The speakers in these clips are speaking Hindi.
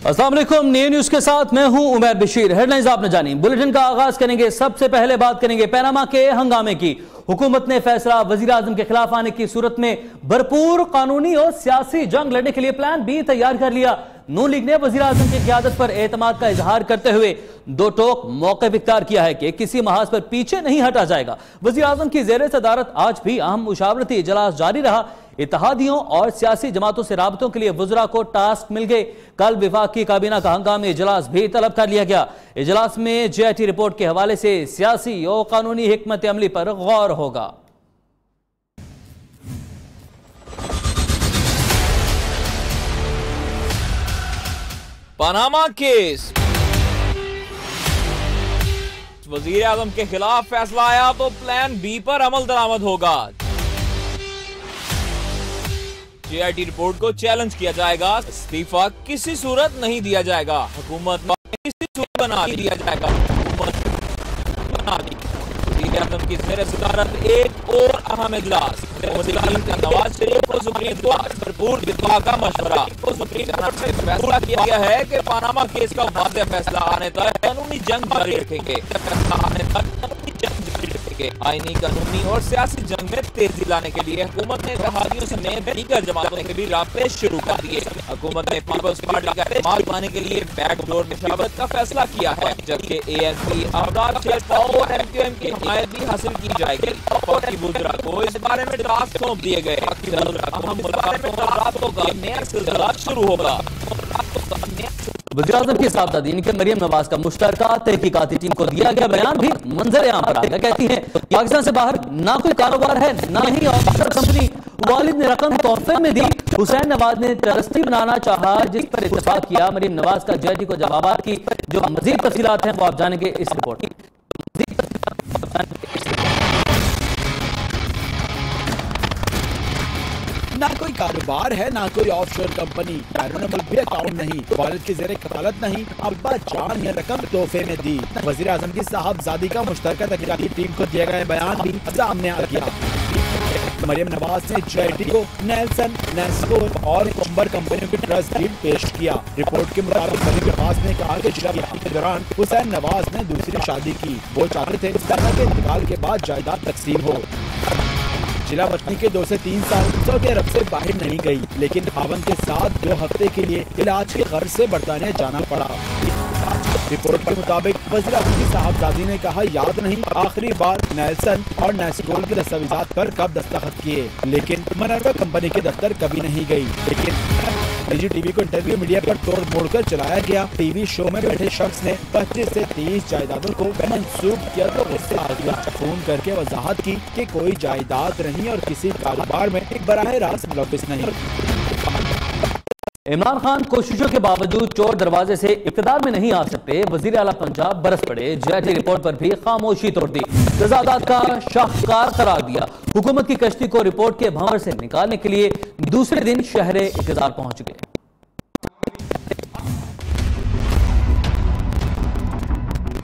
अस्सलाम वालेकुम, न्यू न्यूज के साथ मैं हूं उमर बशीर। हेडलाइंस आपने जानी। बुलेटिन का आगाज करेंगे। सबसे पहले बात करेंगे पैनामा के हंगामे की। हुकूमत ने फैसला वजीर आजम के खिलाफ आने की सूरत में भरपूर कानूनी और सियासी जंग लड़ने के लिए प्लान बी तैयार कर लिया। नून लीग ने वजीर आजम की क़यादत पर एतमाद का इजहार करते हुए दो टोक मौक़िफ़ इख्तियार किया है कि किसी महाज पर पीछे नहीं हटा जाएगा। वजीर आजम की ज़ेर सदारत आज भी अहम मुशावरती इजलास जारी रहा। इत्तेहादियों और सियासी जमातों से राबतों के लिए वज़रा को टास्क मिल गए। कल वफाकी काबीना का हंगामी इजलास भी तलब कर लिया गया। इजलास में JIT रिपोर्ट के हवाले से सियासी और कानूनी हिकमत अमली पर गौर होगा। पनामा केस, वजीर आजम के खिलाफ फैसला आया तो प्लान बी पर अमल दरामद होगा। JIT रिपोर्ट को चैलेंज किया जाएगा। इस्तीफा किसी सूरत नहीं दिया जाएगा। हुकूमत किसी सूरत बना दिया जाएगा। हुकूमत बना दी। वजीर आजम की ज़ेर सदारत एक और अहम इजलास। नवाज शरीफ को सुप्रीम कोर्ट भरपूर दिफा का मशवरा। सुप्रीम कोर्ट से फैसला किया गया है कि पनामा केस का वाज़ेह फैसला आने तक कानूनी जंग जारी रखेंगे। आईनी, कानूनी और सियासी जंग में तेजी लाने के लिए हुकूमत ने इत्तेहादियों समेत दीगर जमातों के भी राब्ते शुरू कर दिए। हुकूमत ने पीपल्स पार्टी का इस्तेमाल पाने के लिए बैकडोर मुशावरत का फैसला किया है, जबकि ANP अफराद और MQM की हिमायत भी हासिल की जाएगी। वफाकी वज़रा को इस बारे में टास्क सौंप दिए गए। नया सिलसिला शुरू होगा। वज़ीर आज़म की साहबजादी के मरियम नवाज का मुश्तरका तहकीकाती टीम को दिया गया बयान भी मंजर आम पर आएगा। कहती हैं पाकिस्तान से बाहर ना कोई कारोबार है, ना ही ऑफशोर कंपनी। वालिद ने रकम तोहफे में दी। हुसैन नवाज ने ट्रस्टी बनाना चाहा, जिस पर इत्तेफाक किया। मरियम नवाज का JIT को जवाबात की। जो मजीद तफसीलात हैं वो आप जानेंगे इस रिपोर्ट में। ना कोई कारोबार है, ना कोई ऑफशोर कंपनी, भी अकाउंट नहीं, वालिद की ज़ेरे कफालत नहीं, अब्बा जान ने रकम तोहफे में दी। वज़ीर आज़म की साहबजादी का मुश्तरका तहकीकाती टीम को दिया गया बयान भी सामने आ गया। मरियम नवाज ने JIT को नेल्सन, नेस्कोर और कुंबर कंपनियों की ट्रस्ट डीड पेश किया। रिपोर्ट के मुताबिक मरियम नवाज ने कहा कि शादी के दौरान हुसैन नवाज ने दूसरी शादी की। वो चाहते थे इस तरह के इंतकाल के बाद जायदाद तकसीम हो। जिला वतनी के 2 से 3 साल सऊदी अरब से बाहर नहीं गई, लेकिन खावन के साथ 2 हफ्ते के लिए इलाज के गर्ज से बरतानिया जाना पड़ा। रिपोर्ट के मुताबिक वज़ीर आज़म की साहबजादी ने कहा याद नहीं आखिरी बार नेल्सन और नेस्कोर के दस्तावेजात पर कब दस्तखत किए, लेकिन मनरवा कंपनी के दफ्तर कभी नहीं गई। लेकिन निजी टीवी को इंटरव्यू मीडिया पर तोड़ मोड़ कर चलाया गया। टीवी शो में बैठे शख्स ने 25 से 30 जायदादों को मंसूब किया तो गुस्से आ गया। फोन करके वजाहत की कि कोई जायदाद नहीं और किसी कारोबार में एक बराह रास्त मुलव्विस नहीं। इमरान खान कोशिशों के बावजूद चोर दरवाजे से इक़्तिदार में नहीं आ सकते। वज़ीर आला पंजाब बरस पड़े। JIT रिपोर्ट पर भी खामोशी तोड़ दी। तजादात का शाहकार करार दिया। हुकूमत की कश्ती को रिपोर्ट के भंवर से निकालने के लिए दूसरे दिन शहरे इक़्तिदार पहुंच गए।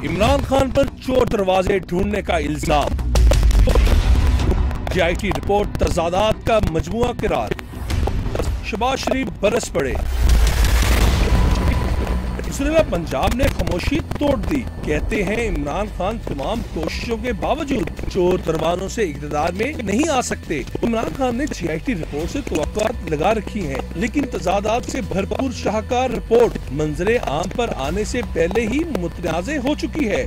इमरान खान पर चोर दरवाजे ढूंढने का इल्जाम। JIT रिपोर्ट तजादात का मजमुआ करार। शहबाज शरीफ बरस पड़े। वज़ीर पंजाब ने खामोशी तोड़ दी। कहते हैं इमरान खान तमाम कोशिशों के बावजूद चोर दरवाजों से इक़्तिदार में नहीं आ सकते। इमरान खान ने JIT रिपोर्ट से तवक्कुआत लगा रखी हैं, लेकिन तजादात से भरपूर शाहकार रिपोर्ट मंजरे आम पर आने से पहले ही मुतनाज़े हो चुकी है।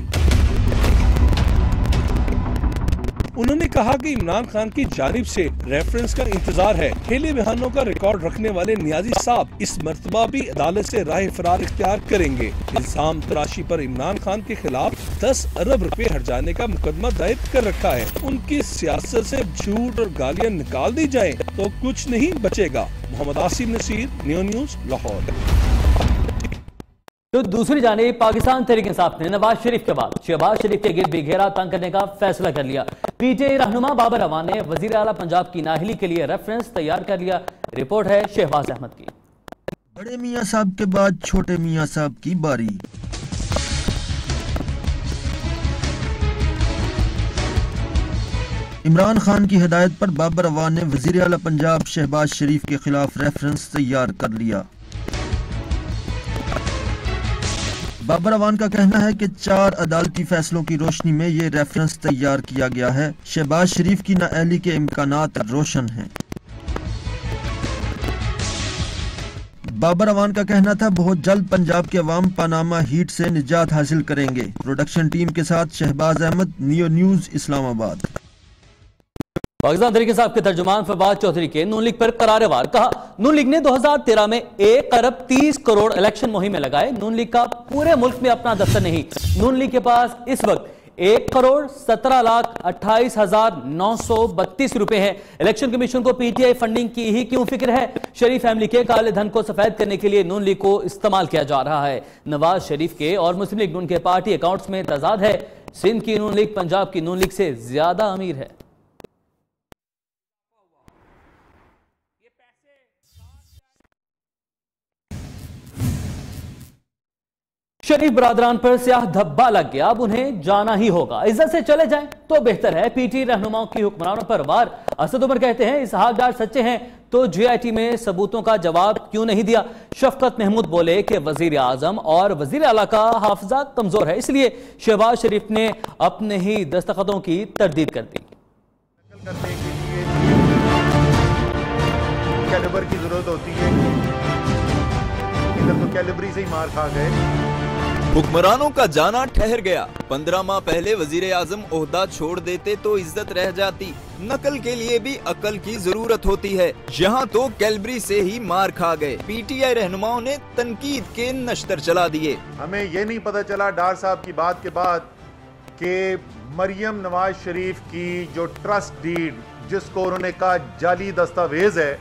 उन्होंने कहा कि इमरान खान की जानिब से रेफरेंस का इंतजार है। खेले बयानों का रिकॉर्ड रखने वाले नियाजी साहब इस मर्तबा भी अदालत से राह फरार इख्तियार करेंगे। इल्जाम तराशी पर इमरान खान के खिलाफ 10 अरब रुपए हट जाने का मुकदमा दायर कर रखा है। उनकी सियासत से झूठ और गालियां निकाल दी जाएं तो कुछ नहीं बचेगा। Mohammad Asim Naseer, New News, Lahore. तो दूसरी जानिब पाकिस्तान तहरीक इंसाफ ने नवाज शरीफ के बाद शहबाज शरीफ के गिर्द भी घेरा तंग करने का फैसला कर लिया। PTI रहनुमा बाबर अवान ने वजीर आला पंजाब की नाहली के लिए रेफरेंस तैयार कर लिया। रिपोर्ट है शहबाज अहमद की। बड़े मियाँ साहब के बाद छोटे मियाँ साहब की बारी। इमरान खान की हिदायत पर बाबर अवान ने वजीर आला पंजाब शहबाज शरीफ के खिलाफ रेफरेंस तैयार कर लिया। बाबर अवान का कहना है कि 4 अदालती फैसलों की रोशनी में ये रेफरेंस तैयार किया गया है। शहबाज शरीफ की नाअहली के इम्कानात रोशन हैं। बाबर अवान का कहना था बहुत जल्द पंजाब के अवाम पनामा हीट से निजात हासिल करेंगे। प्रोडक्शन टीम के साथ शहबाज अहमद, नियो न्यूज, इस्लामाबाद। पाकिस्तान तहरीक इंसाफ के तर्जुमान फवाद चौधरी के नून लीग पर करारे वार। कहा, नून लीग ने 2013 में 1 अरब 30 करोड़ इलेक्शन मुहिम में लगाए। नून लीग का पूरे मुल्क में अपना दफ्तर नहीं। नून लीग के पास इस वक्त 1,17,28,932 रुपए है। इलेक्शन कमीशन को पीटीआई फंडिंग की ही क्यों फिक्र है? शरीफ फैमिली के काले धन को सफेद करने के लिए नून लीग को इस्तेमाल किया जा रहा है। नवाज शरीफ के और मुस्लिम लीग नून के पार्टी अकाउंट्स में तजाद है। सिंध की नून लीग पंजाब की नून लीग से ज्यादा अमीर है। शरीफ बरादरान पर स्याह धब्बा लग गया, अब उन्हें जाना ही होगा। इज्जत से चले जाएं तो बेहतर है। पीटी रहनुमाओं की हुक्मरानों पर वार। असद उमर कहते हैं इसहाक डार सच्चे हैं तो जीआईटी में सबूतों का जवाब क्यों नहीं दिया? शफकत महमूद बोले कि वजीर आजम और वजीर आला का हाफिजा कमजोर है, इसलिए शहबाज शरीफ ने अपने ही दस्तखतों की तरदीद कर दी। करने के लिए कैलिबर की जरूरत होती है। इधर तो कैलिबरी से ही मार खा गए। हुक्मरानों का जाना ठहर गया। 15 माह पहले वजीर आजम ओहदा छोड़ देते तो इज्जत रह जाती। नकल के लिए भी अकल की जरूरत होती है। यहाँ तो कैलबरी से ही मार खा गए। पीटीआई रहनुमाओं ने तनकीद के नश्तर चला दिए। हमें ये नहीं पता चला डार साहब की बात के बाद कि मरियम नवाज शरीफ की जो ट्रस्ट डीड जिसको उन्होंने कहा जाली दस्तावेज है,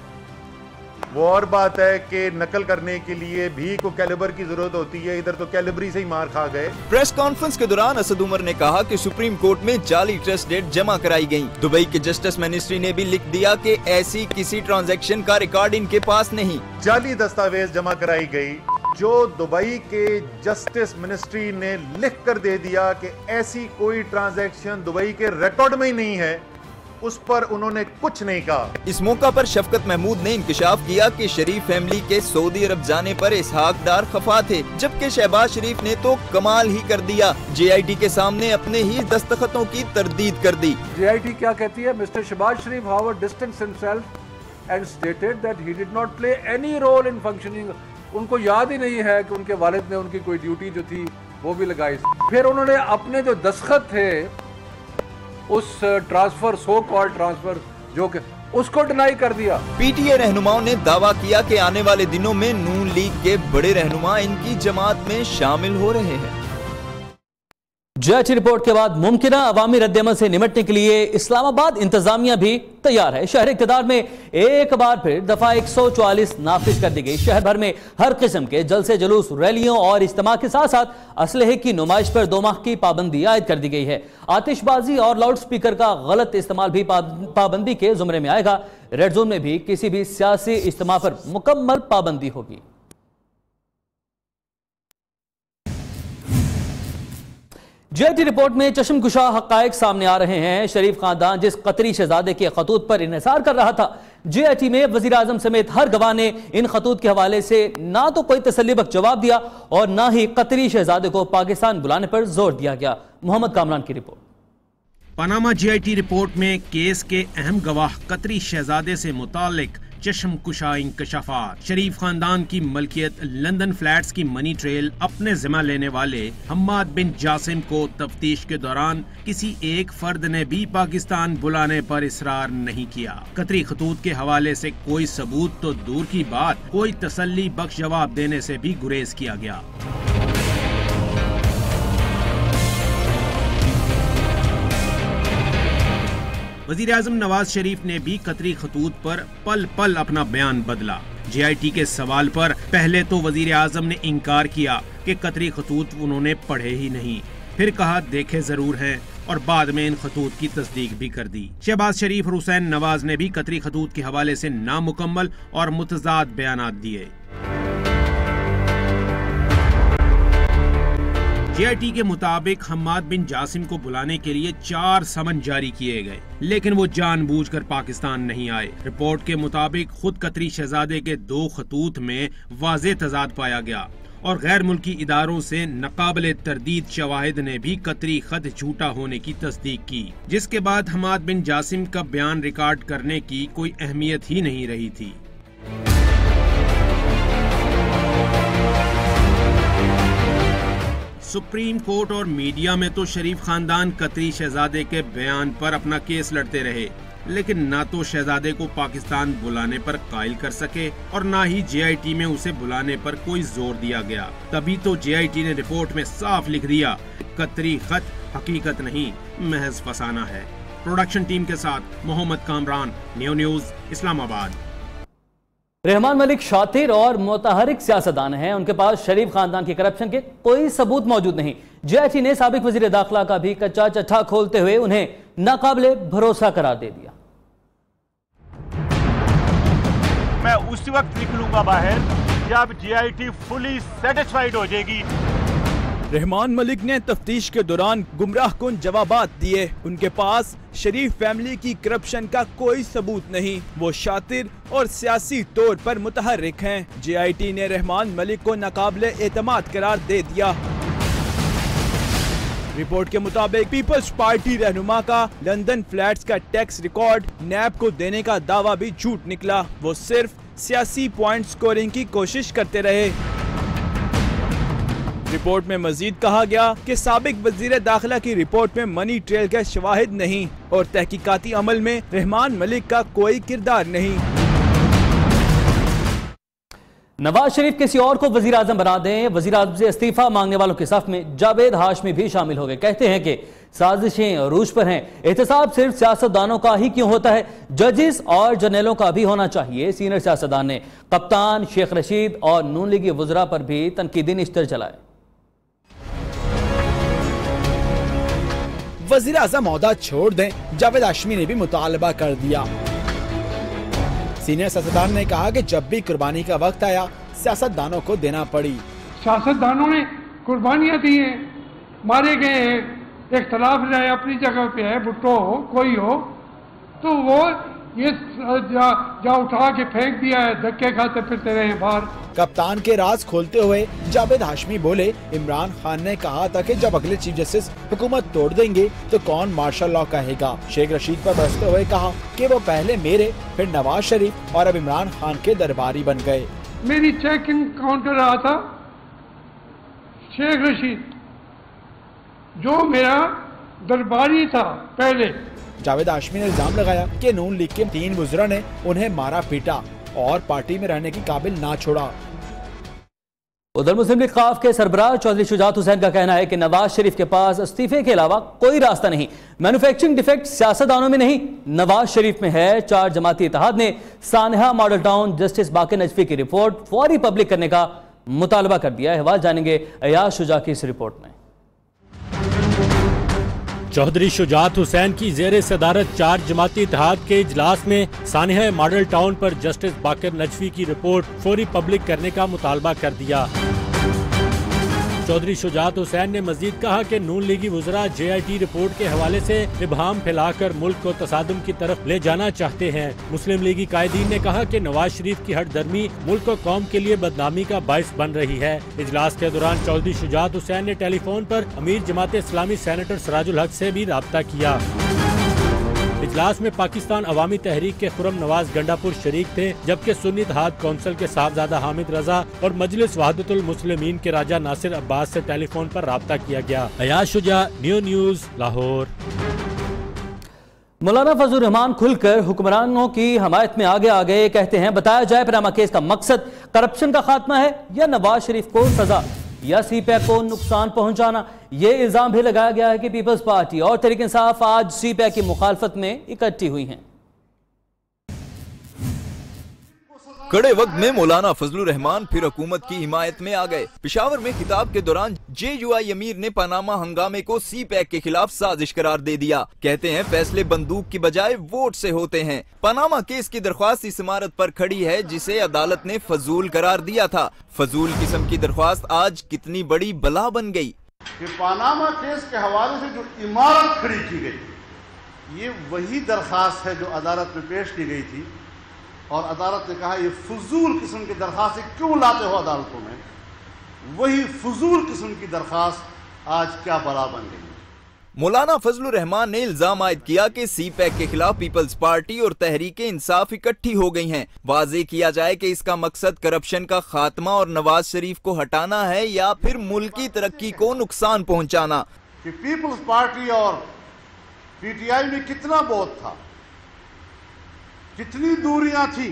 वो और बात है कि नकल करने के लिए भी को कैलिबर की जरूरत होती है। इधर तो कैलिबरी से ही मार खा गए। प्रेस कॉन्फ्रेंस के दौरान असद उमर ने कहा कि सुप्रीम कोर्ट में जाली ट्रस्ट डेट जमा कराई गई। दुबई के जस्टिस मिनिस्ट्री ने भी लिख दिया कि ऐसी किसी ट्रांजैक्शन का रिकॉर्ड इनके पास नहीं। जाली दस्तावेज जमा कराई गई जो दुबई के जस्टिस मिनिस्ट्री ने लिख कर दे दिया कि ऐसी कोई ट्रांजैक्शन दुबई के रिकॉर्ड में ही नहीं है, उस पर उन्होंने कुछ नहीं कहा। इस मौका पर शफकत महमूद ने इंकशाफ किया कि शरीफ फैमिली के सऊदी अरब जाने पर इसहाक डार खफा थे, जबकि शहबाज शरीफ ने तो कमाल ही कर दिया। जेआईटी के सामने अपने ही दस्तखतों की तरदीद कर दी। जेआईटी क्या कहती है? Mister Shahbaz Sharif however distanced himself and stated that he did not play any role in functioning। उनको याद ही नहीं है कि उनके वालिद ने उनकी कोई ड्यूटी जो थी वो भी लगाई। फिर उन्होंने अपने जो दस्तखत थे उस ट्रांसफर, सो कॉल्ड ट्रांसफर, जो कि उसको डिनाई कर दिया। पीटीआई रहनुमाओं ने दावा किया कि आने वाले दिनों में नून लीग के बड़े रहनुमा इनकी जमात में शामिल हो रहे हैं। जेआईटी रिपोर्ट के बाद मुमकिन अवामी रद्दअमल से निपटने के लिए इस्लामाबाद इंतजामिया भी तैयार है। शहर इक़्तिदार में एक बार फिर दफा 144 नाफिज कर दी गई। शहर भर में हर किस्म के जलसे, जुलूस, रैलियों और इज्तिमा के साथ साथ असलहे की नुमाइश पर 2 माह की पाबंदी आयद कर दी गई है। आतिशबाजी और लाउड स्पीकर का गलत इस्तेमाल भी पाबंदी के जुमरे में आएगा। रेड जोन में भी किसी भी सियासी इज्तिमा पर मुकम्मल पाबंदी होगी। जेआईटी रिपोर्ट में चश्मकुशा हक़ाइक़ सामने आ रहे हैं। शरीफ खानदान जिस कतरी शहजादे के खतूत पर इन्हिसार कर रहा था, जेआईटी में वज़ीर आज़म समेत हर गवाह ने इन खतूत के हवाले से ना तो कोई तसल्लीबख्श जवाब दिया और ना ही कतरी शहजादे को पाकिस्तान बुलाने पर जोर दिया गया। मोहम्मद कामरान की रिपोर्ट। पनामा जेआईटी रिपोर्ट में केस के अहम गवाह कतरी शहजादे से मुतालिक चश्मकुशा इंकशाफात। शरीफ खानदान की मलकियत लंदन फ्लैट्स की मनी ट्रेल अपने जिम्मा लेने वाले हम्माद बिन जासिम को तफ्तीश के दौरान किसी एक फर्द ने भी पाकिस्तान बुलाने पर इसरार नहीं किया। कतरी खतूत के हवाले से कोई सबूत तो दूर की बात, कोई तसल्ली बख्श जवाब देने से भी गुरेज किया गया। वज़ीर आज़म नवाज शरीफ ने भी कतरी खतूत पर पल पल अपना बयान बदला। जेआईटी के सवाल पर पहले तो वज़ीर आज़म ने इनकार किया कि कतरी खतूत उन्होंने पढ़े ही नहीं, फिर कहा देखे जरूर हैं और बाद में इन खतूत की तस्दीक भी कर दी। शहबाज शरीफ और हुसैन नवाज ने भी कतरी खतूत के हवाले से नामुकम्मल और मुतज़ाद बयानात दिए। जेआईटी के मुताबिक हम्माद बिन जासिम को बुलाने के लिए 4 समन जारी किए गए, लेकिन वो जानबूझकर पाकिस्तान नहीं आए। रिपोर्ट के मुताबिक खुद कतरी शहजादे के 2 खतूत में वाज़े तजाद पाया गया। और गैर मुल्की इदारों से नाकाबिले तरदीद शवाहिद ने भी कतरी खत झूठा होने की तस्दीक की, जिसके बाद हमाद बिन जासिम का बयान रिकॉर्ड करने की कोई अहमियत ही नहीं रही थी। सुप्रीम कोर्ट और मीडिया में तो शरीफ खानदान कतरी शहजादे के बयान पर अपना केस लड़ते रहे, लेकिन ना तो शहजादे को पाकिस्तान बुलाने पर कायल कर सके और ना ही JIT में उसे बुलाने पर कोई जोर दिया गया। तभी तो JIT ने रिपोर्ट में साफ लिख दिया, कतरी खत हकीकत नहीं, महज फसाना है। प्रोडक्शन टीम के साथ मोहम्मद कामरान, न्यू न्यूज़, इस्लामाबाद। रहमान मलिक शातिर और मुतहरिक सियासतदान हैं, उनके पास शरीफ खानदान की करप्शन के कोई सबूत मौजूद नहीं। JIT ने साबिक वजीर दाखिला का भी कच्चा चट्टा खोलते हुए उन्हें नाकाबिले भरोसा करार दे दिया। मैं उस वक्त निकलूंगा बाहर जब JIT फुली सेटिस्फाइड हो जाएगी। रहमान मलिक ने तफ्तीश के दौरान गुमराहकुन जवाबात दिए। उनके पास शरीफ फैमिली की करप्शन का कोई सबूत नहीं, वो शातिर और सियासी तौर पर मुतहर्रिक हैं। JIT ने रहमान मलिक को नाकाबिले एतमाद करार दे दिया। रिपोर्ट के मुताबिक पीपल्स पार्टी रहनुमा का लंदन फ्लैट्स का टैक्स रिकॉर्ड नैब को देने का दावा भी झूठ निकला। वो सिर्फ सियासी पॉइंट स्कोरिंग की कोशिश करते रहे। रिपोर्ट में मजीद कहा गया कि साबिक वजीर दाखिला की रिपोर्ट में मनी ट्रेल के शवाहिद नहीं और तहकीकाती अमल में रहमान मलिक का कोई किरदार नहीं। नवाज शरीफ किसी और को वजीर आजम बना दें, वजीर आजम से इस्तीफा मांगने वालों के साथ में जावेद हाशमी भी शामिल हो गए। कहते हैं कि साजिशें अरूज पर हैं, एहतसाब सिर्फ सियासतदानों का ही क्यों होता है, जजेस और जर्नलों का भी होना चाहिए। सीनियर सियासतदान ने कप्तान शेख रशीद और नून लीगी वज़रा पर भी तनकीदी निश्तर चलाए। वजीर आजम ओहदा छोड़ दें, जावेद हाशमी ने भी मुतालबा कर दिया। सीनियर सियासतदान ने कहा कि जब भी कुर्बानी का वक्त आया सियासतदानों को देना पड़ी। सियासतदानों ने कुर्बानियां दी हैं, मारे गए हैं, इख्तलाफ रहे अपनी जगह पे है, भुट्टो हो कोई हो, तो वो ये जा उठा के फेंक दिया है, धक्के खाते फिरते रहे बाहर। कप्तान के राज खोलते हुए जावेद हाशमी बोले, इमरान खान ने कहा था कि जब अगले चीफ जस्टिस हुकूमत तोड़ देंगे तो कौन मार्शल लॉ कहेगा। शेख रशीद पर बरसते हुए कहा कि वो पहले मेरे फिर नवाज शरीफ और अब इमरान खान के दरबारी बन गए। मेरी चेकिंग काउंटर रहा था शेख रशीद, जो मेरा दरबारी था पहले। जावेद हाशमी ने इल्जाम लगाया कि नून लीग के 3 वज़रा ने उन्हें मारा पीटा और पार्टी में रहने की काबिल ना छोड़ा। उधर मुस्लिम लीग ख़ाफ के सरबराह चौधरी शुजात हुसैन का कहना है कि नवाज शरीफ के पास इस्तीफे के अलावा कोई रास्ता नहीं। मैन्युफैक्चरिंग डिफेक्ट सियासतदानों में नहीं, नवाज शरीफ में है। 4 जमाती इत्तेहाद ने सानहा model town justice Baqir Najafi की रिपोर्ट फौरी पब्लिक करने का मुतालबा कर दिया है। हवाल जानेंगे अयाज शुजा की इस रिपोर्ट में। चौधरी शुजात हुसैन की ज़ेर सदारत 4 जमाती इत्तेहाद के इजलास में सानहा मॉडल टाउन पर जस्टिस बाक़िर नजफी की रिपोर्ट फौरी पब्लिक करने का मुतालबा कर दिया। चौधरी शुजात हुसैन ने मजीद कहा कि नून लीगी वज़रा JIT रिपोर्ट के हवाले से इबहाम फैलाकर मुल्क को तसादुम की तरफ ले जाना चाहते हैं। मुस्लिम लीगी कायदीन ने कहा कि नवाज शरीफ की हठधर्मी मुल्क और कौम के लिए बदनामी का बाइस बन रही है। इजलास के दौरान चौधरी शुजात हुसैन ने टेलीफोन पर अमीर जमात इस्लामी सेनेटर सिराजुल हक से भी राब्ता किया। इजलास में पाकिस्तान अवामी तहरीक के खुरम नवाज गंडापुर शरीक थे, जबकि सुन्नी इत्तेहाद कौंसिल के साहबजादा हामिद रजा और मजलिस वहदतुल मुस्लिमीन के राजा नासिर अब्बास से टेलीफोन पर राब्ता किया गया। Ayaz Shuja, new news, Lahore. मौलाना फजलुर रहमान खुलकर हुक्मरानों की हमायत में आगे आ गए। कहते हैं बताया जाए पनामा केस का मकसद करप्शन का खात्मा है या नवाज शरीफ को सजा या CPAC को नुकसान पहुंचाना। ये इल्जाम भी लगाया गया है कि पीपल्स पार्टी और तहरीक इंसाफ आज CPAC की मुखालफत में इकट्ठी हुई हैं। कड़े वक्त में मौलाना फजलुर रहमान फिर हुकूमत की हिमायत में आ गए। पेशावर में खिताब के दौरान JUI अमीर ने पनामा हंगामे को CPAC के खिलाफ साजिश करार दे दिया। कहते हैं फैसले बंदूक की बजाय वोट से होते हैं। पनामा केस की दरख्वास्त इस इमारत पर खड़ी है जिसे अदालत ने फजूल करार दिया था। फजूल किस्म की दरख्वास्त आज कितनी बड़ी बला बन गई कि पनामा केस के हवाले से जो इमारत खड़ी की गई, ये वही दरख्वास्त है जो अदालत में पेश की गई थी और अदालत ने कहा ये फजूल किस्म की दरख्वास्तें क्यों लाते हो अदालतों में। वही फजूल किस्म की दरखास्त आज क्या बला बन गई। मौलाना फजलुर रहमान ने इल्जाम आयद किया कि सीपैक के खिलाफ पीपल्स पार्टी और तहरीके इंसाफ इकट्ठी हो गई हैं। वाज़ेह किया जाए कि इसका मकसद करप्शन का खात्मा और नवाज शरीफ को हटाना है या फिर मुल्की तरक्की को नुकसान पहुंचाना। कि पीपल्स पार्टी और पीटीआई में कितना बहुत था, कितनी दूरियां थी।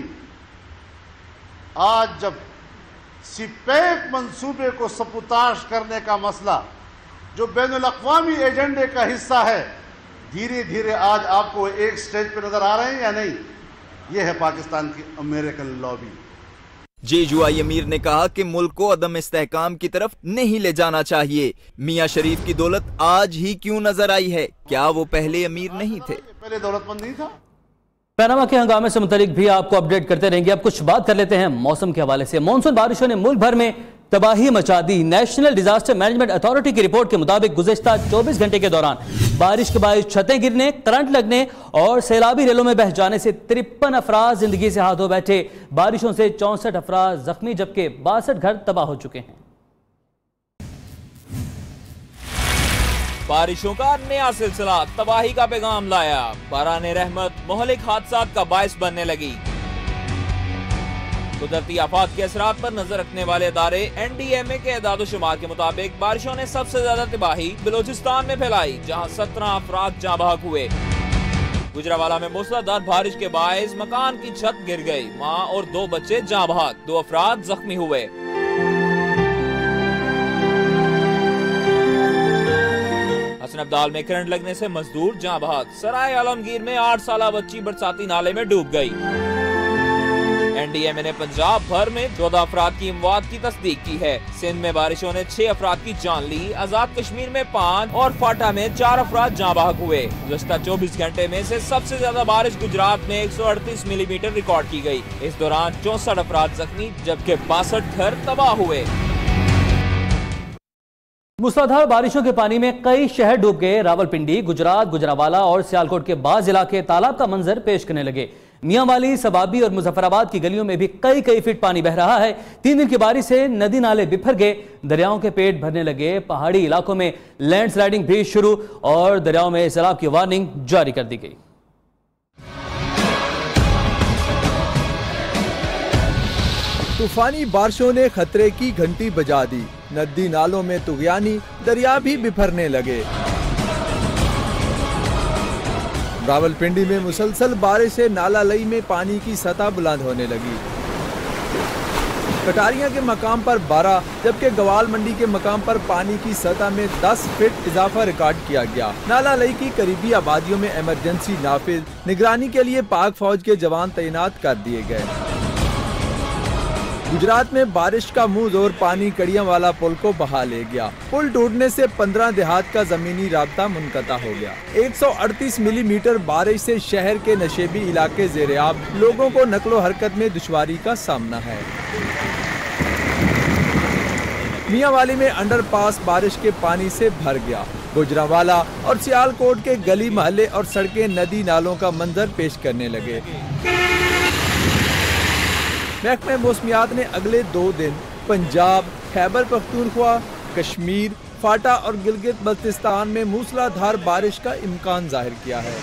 आज जब सीपैक मंसूबे को सबूताश करने का मसला जो बैनुल-अक़वामी एजेंडे का हिस्सा है, धीरे धीरे आज आपको एक स्टेज पे नजर आ रहे हैं या नहीं, ये है पाकिस्तान की अमेरिकन लॉबी। जेजुआई अमीर ने कहा कि मुल्क को अदम इस्तेहकाम की तरफ नहीं ले जाना चाहिए। मियां शरीफ की दौलत आज ही क्यों नजर आई है? क्या वो पहले अमीर नहीं थे? पहले दौलतमंद नहीं था। पैनामा के हंगामे से मुतालिक भी आपको अपडेट करते रहेंगे। अब कुछ बात कर लेते हैं मौसम के हवाले से। मानसून बारिशों ने मुल्क भर में तबाही मचा दी। नेशनल डिजास्टर मैनेजमेंट अथॉरिटी की रिपोर्ट के मुताबिक गुज़िश्ता 24 घंटे के दौरान बारिश के बायस छतें गिरने, करंट लगने और सैलाबी रेलों में बह जाने से 53 अफराद जिंदगी से हाथ धो बैठे। बारिशों से 64 अफराद जख्मी जबकि 62 घर तबाह हो चुके हैं। बारिशों का नया सिलसिला तबाही का पैगाम लाया। बाराने रहमत मोहलिक हादसात का बायस बनने लगी। कुदरती आफात के असरात पर नजर रखने वाले अदारे NDMA के एदाद-ओ-शुमार के मुताबिक बारिशों ने सबसे ज्यादा तबाही बलोचिस्तान में फैलाई, जहां 17 अफराद जाँ बहक हुए। गुजरावाला में मूसलाधार बारिश के बायस मकान की छत गिर गई। मां और 2 बच्चे जाँ बहक, 2 अफराद जख्मी हुए। हसन अब्दाल में करंट लगने से मजदूर जाँ बहक। सराय आलमगीर में 8 साला बच्ची बरसाती नाले में डूब गई। NDMA ने पंजाब भर में 14 अफराद की इमवात की तस्दीक की है। सिंध में बारिशों ने 6 अफराद की जान ली। आजाद कश्मीर में 5 और फाटा में 4 अफराद जाँ बहक हुए। गुज़श्ता 24 घंटे में से सबसे ज्यादा बारिश गुजरात में 138 मिलीमीटर रिकॉर्ड की गई। इस दौरान 64 अफराद जख्मी जबकि 62 घर तबाह हुए। मूसलाधार बारिशों के पानी में कई शहर डूब गए। रावलपिंडी, गुजरात, गुजरावाला और सियालकोट के बाज़ इलाके तालाब का मंजर पेश करने लगे। मियांवाली, सबाबी और मुजफ्फराबाद की गलियों में भी कई फीट पानी बह रहा है। 3 दिन की बारिश से नदी नाले बिफर गए, दरियाओं के पेट भरने लगे। पहाड़ी इलाकों में लैंडस्लाइडिंग भी शुरू और दरियाओं में सैलाब की वार्निंग जारी कर दी गई। तूफानी बारिशों ने खतरे की घंटी बजा दी। नदी नालों में तुगयानी, दरिया भी बिफरने लगे। रावलपिंडी में मुसलसल बारिश से नाला लई में पानी की सतह बुलंद होने लगी। कटारिया के मकाम पर 12 जबकि गवाल मंडी के मकाम पर पानी की सतह में 10 फीट इजाफा रिकॉर्ड किया गया। नाला लई की करीबी आबादियों में इमरजेंसी नाफिज, निगरानी के लिए पाक फौज के जवान तैनात कर दिए गए। गुजरात में बारिश का मुंह जोर पानी कड़ियां वाला पुल को बहा ले गया। पुल टूटने से 15 देहात का जमीनी राब्ता मुनक़ता हो गया। 138 मिलीमीटर बारिश से शहर के नशेबी इलाके ज़ेरे-आब, लोगों को नकलो हरकत में दुश्वारी का सामना है। मियांवाली में अंडरपास बारिश के पानी से भर गया। गुजरावाला और सियालकोट के गली महल्ले और सड़कें नदी नालों का मंजर पेश करने लगे। महकमे मौसमियात ने अगले 2 दिन पंजाब, खैबर पख्तूनख्वा, कश्मीर, फाटा और गिलगित बल्तिस्तान में मूसलाधार बारिश का इम्कान जाहिर किया है।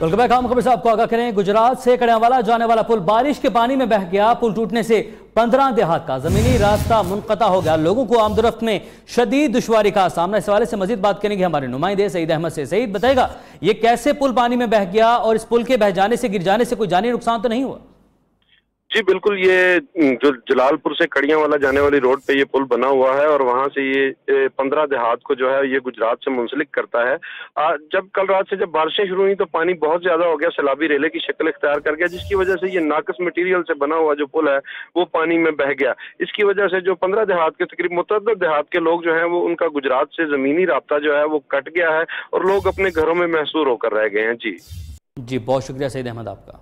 खबर से आपको आगाह करें, गुजरात से कड़ियांवाला जाने वाला पुल बारिश के पानी में बह गया। पुल टूटने से 15 देहात का जमीनी रास्ता मुनक़ता हो गया। लोगों को आमदोरफ्त में शदीद दुश्वारी का सामना। इस हवाले से मजीद बात करेंगे हमारे नुमाइंदे सईद अहमद से। सईद, बताएगा ये कैसे पुल पानी में बह गया और इस पुल के बह जाने से, गिर जाने से कोई जानी नुकसान तो नहीं हुआ? जी बिल्कुल, ये जो जलालपुर से कड़ियांवाला जाने वाली रोड पे ये पुल बना हुआ है और वहां से ये 15 देहात को जो है ये गुजरात से मुंसलिक करता है। जब कल रात से जब बारिशें शुरू हुई तो पानी बहुत ज्यादा हो गया, सैलाबी रेले की शक्ल इख्तियार कर गया, जिसकी वजह से ये नाकस मटेरियल से बना हुआ जो पुल है वो पानी में बह गया। इसकी वजह से जो 15 देहात के तकरीब मुतअद्दिद देहात के लोग जो है वो उनका गुजरात से जमीनी राब्ता जो है वो कट गया है और लोग अपने घरों में महसूर होकर रह गए हैं। जी बहुत शुक्रिया सईद अहमद आपका।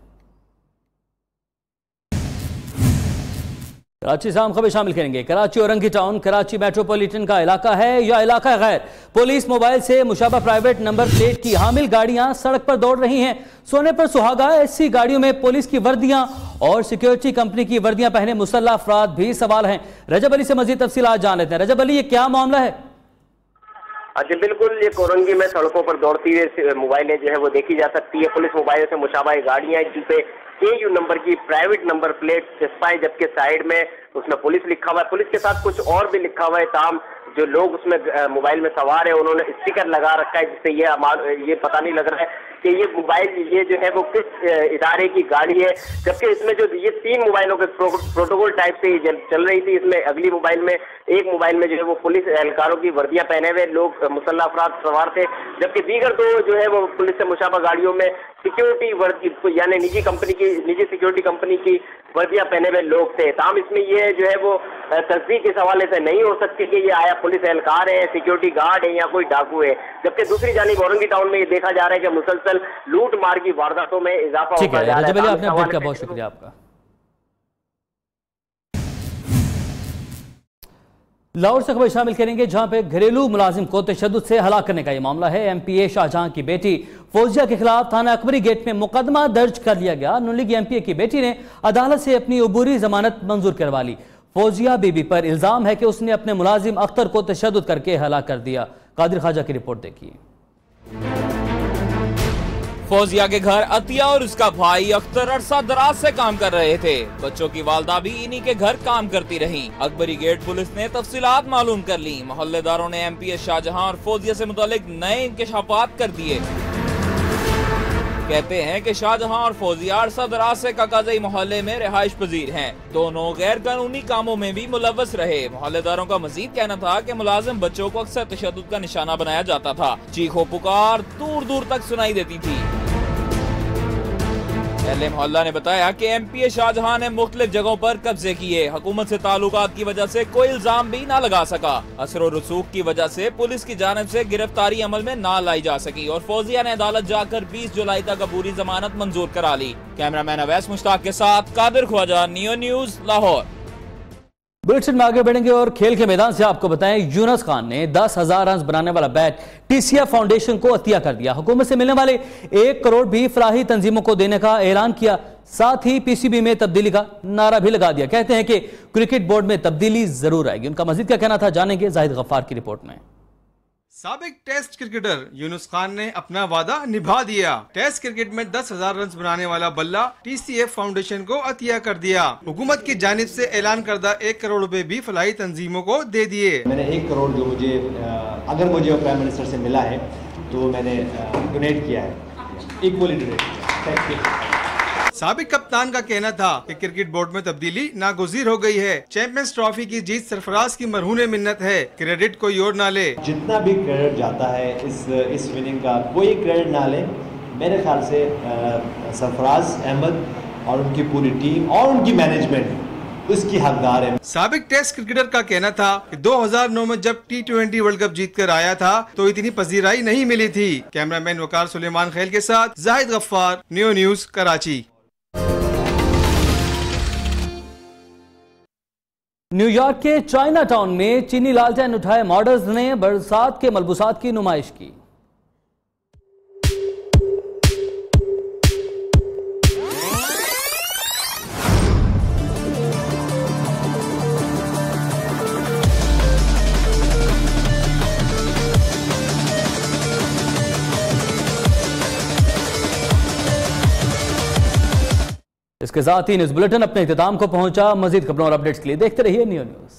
कराची से हम खबर शामिल करेंगे। कराची औरंगी टाउन कराची मेट्रोपॉलिटन का इलाका है या इलाका गैर। पुलिस मोबाइल से मुशाबा प्राइवेट नंबर प्लेट की हामिल गाड़ियां सड़क पर दौड़ रही हैं। सोने पर सुहागा ऐसी गाड़ियों में पुलिस की वर्दियां और सिक्योरिटी कंपनी की वर्दियां पहने मुसल्लह अफराद भी सवाल हैं। रजब अली से मजीद तफसीलात जान लेते हैं। रजब अली, ये क्या मामला है? जी बिल्कुल, ये कोरंगी में सड़कों पर दौड़ती हुई मोबाइलें जो है वो देखी जा सकती है। पुलिस मोबाइल से मुशाबा गाड़ियां जिन पे KU नंबर की प्राइवेट नंबर प्लेट चिपकाए, जबकि साइड में उसमें पुलिस लिखा हुआ है। पुलिस के साथ कुछ और भी लिखा हुआ है। ताम जो लोग उसमें मोबाइल में सवार है उन्होंने स्टिकर लगा रखा है, जिससे ये पता नहीं लग रहा है कि ये मोबाइल ये जो है वो किस इदारे की गाड़ी है। जबकि इसमें जो ये 3 मोबाइलों के प्रोटोकॉल टाइप से चल रही थी, इसमें अगली मोबाइल में एक मोबाइल में जो है वो पुलिस एहलकारों की वर्दियां पहने हुए लोग मुसल्लह अफराद सवार थे, जबकि दीगर 2 जो है वो पुलिस से मुशाबा गाड़ियों में सिक्योरिटी वर्दी यानी निजी सिक्योरिटी कंपनी की वर्दियां पहने हुए लोग थे। ताम इसमें ये जो है वो तस्दीक इस हवाले से नहीं हो सकती कि ये आया पुलिस एहलकार है, सिक्योरिटी गार्ड है या कोई डाकू है। जबकि दूसरी जानिब औरंगी टाउन में ये देखा जा रहा है कि मुसलसल लूट मार की वारदातों में इजाफा होता जा रहा है। आपने अपडेट किया, बहुत शुक्रिया आपका। लाहौर से खबर शामिल करेंगे, जहां पे घरेलू मुलाजिम को तशद्दुद से हलाक करने का यह मामला है। MPA शाहजहां की बेटी फौजिया के खिलाफ थाना अकबरी गेट में मुकदमा दर्ज कर लिया गया। नून लीग MPA की बेटी ने अदालत से अपनी अबूरी जमानत मंजूर करवा ली। फौजिया बीबी पर इल्जाम है कि उसने अपने मुलाजिम अख्तर को तशद्दुद करके हलाक कर दिया। कादिर ख्वाजा की रिपोर्ट देखिए। फौजिया के घर अतिया और उसका भाई अख्तर अरसा दराज से काम कर रहे थे। बच्चों की वालदा भी इन्हीं के घर काम करती रही। अकबरी गेट पुलिस ने तफसीलात मालूम कर ली। मोहल्लेदारों ने MPA शाहजहां और फौजिया से मुतालिक नए इंकशाफात कर दिए। कहते हैं कि शाहजहां और फौजिया अरसा दराज से काकाज़ई मोहल्ले में रिहाइश पजीर हैं। दोनों गैर कानूनी कामों में भी मुलव्वस रहे। मोहल्लेदारों का मजीद कहना था कि मुलाजिम बच्चों को अक्सर तशद्दुद का निशाना बनाया जाता था। चीखो पुकार दूर दूर तक सुनाई देती थी। अहले मोहल्ला ने बताया कि MPA शाहजहां ने मुख्तलिफ जगहों पर कब्जे किए। हुकूमत से ताल्लुकात की वजह से कोई इल्जाम भी न लगा सका। असर और रसूख की वजह से पुलिस की जानिब से गिरफ्तारी अमल में ना लाई जा सकी और फौजिया ने अदालत जाकर 20 जुलाई तक अबूरी जमानत मंजूर करा ली। कैमरामैन अवैस मुश्ताक के साथ Qadir Khawaja, Neo News, Lahore. Bulletin में आगे बढ़ेंगे और खेल के मैदान से आपको बताएं, यूनुस खान ने 10,000 रन बनाने वाला बैट TCF फाउंडेशन को अतिया कर दिया। हुकूमत से मिलने वाले 1 करोड़ भी फलाही तंजीमों को देने का ऐलान किया। साथ ही PCB में तब्दीली का नारा भी लगा दिया। कहते हैं कि क्रिकेट बोर्ड में तब्दीली जरूर आएगी। उनका मजीद क्या कहना था, जानेंगे जाहिद गफ्फार की रिपोर्ट में। साबिक टेस्ट क्रिकेटर यूनुस खान ने अपना वादा निभा दिया। टेस्ट क्रिकेट में 10,000 रन बनाने वाला बल्ला TCF फाउंडेशन को अतिया कर दिया। हुकूमत की जानिब से ऐलान करदा 1 करोड़ रुपए भी फलाही तंजीमों को दे दिए। मैंने 1 करोड़ जो मुझे अगर मुझे प्राइम मिनिस्टर से मिला है तो मैंने डोनेट किया है, इक्वली डोनेट किया। साबिक कप्तान का कहना था कि क्रिकेट बोर्ड में तब्दीली नागुज़ीर हो गई है। चैंपियंस ट्रॉफी की जीत सरफराज की मरहून मिन्नत है, क्रेडिट कोई और ना ले। जितना भी क्रेडिट जाता है इस विनिंग का कोई क्रेडिट ना ले। मेरे ख्याल से सरफराज अहमद और उनकी पूरी टीम और उनकी मैनेजमेंट उसकी हकदार है। साबिक टेस्ट क्रिकेटर का कहना था कि 2009 में जब T20 वर्ल्ड कप जीतकर आया था तो इतनी पजीराई नहीं मिली थी। कैमरामैन वकार सुलेमान खैल के साथ Zahid Ghaffar, New News, Karachi. New York के चाइना टाउन में चीनी लालटेन उठाए मॉडल्स ने बरसात के मलबूसात की नुमाइश की। इसके साथ ही न्यूज बुलेटिन अपने इख्तिताम को पहुंचा। मजीद खबरों और अपडेट्स के लिए देखते रहिए न्यू न्यूज।